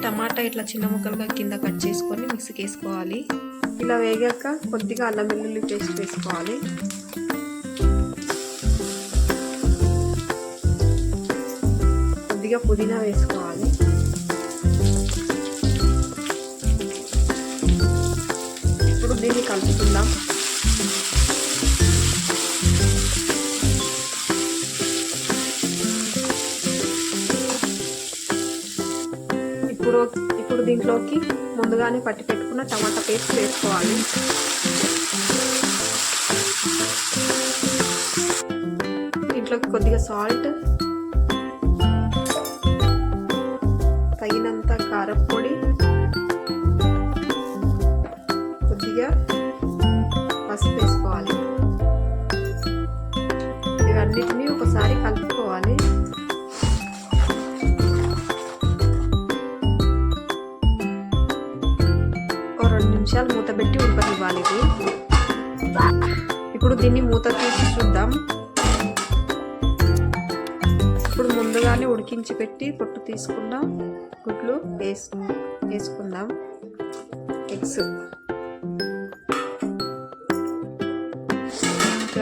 టమాటా ఇట్లా చిన్న ముక్కలుగా కింద కట్ చేసుకొని మిక్సీకి వేసుకోవాలి. ఇలా వేగాక కొద్దిగా అల్లం వెల్లుల్లి పేస్ట్ వేసుకోవాలి. కొద్దిగా పుదీనా వేసుకోవాలి. ఇప్పుడు దీన్ని కలుపుకుందాం. ఇప్పుడు దీంట్లోకి ముందుగానే పట్టి పెట్టుకున్న టమాటా పేస్ట్ వేసుకోవాలి. దీంట్లోకి కొద్దిగా సాల్ట్, తగినంత కారం పొడి, కొద్దిగా పసుపు వేసుకోవాలి. ఇవన్నిటినీ ఒకసారి కలుపుకోవాలి. నిమిషాలు మూత పెట్టి ఉడకనివ్వాలి. ఇప్పుడు దీన్ని మూత తీసి చూద్దాం. ఇప్పుడు ముందుగానే ఉడికించి పెట్టి పొట్టు తీసుకున్న గుడ్లు వేసుకుందాం. ఎగ్స్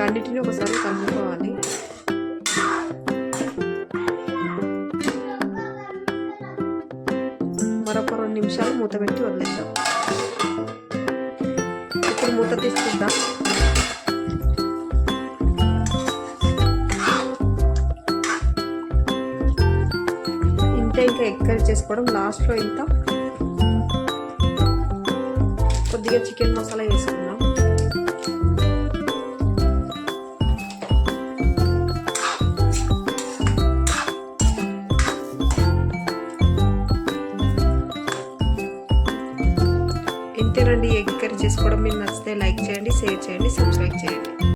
అన్నిటిని ఒకసారి కలుపుకోవాలి. మరొక 2 నిమిషాలు మూత పెట్టి వదిలేద్దాం. ఇప్పుడు మూత తీసుకుందాం. ఇంతే, ఇంకా ఎగ్ కర్రీ చేసుకోవడం. లాస్ట్లో ఇంత కొద్దిగా చికెన్ మసాలా వేసుకుందాం. ఇంతేనండి ఎగ్ కర్రీ చేసుకోవడం. మీకు నచ్చితే లైక్ చేయండి, షేర్ చేయండి, సబ్స్క్రైబ్ చేయండి.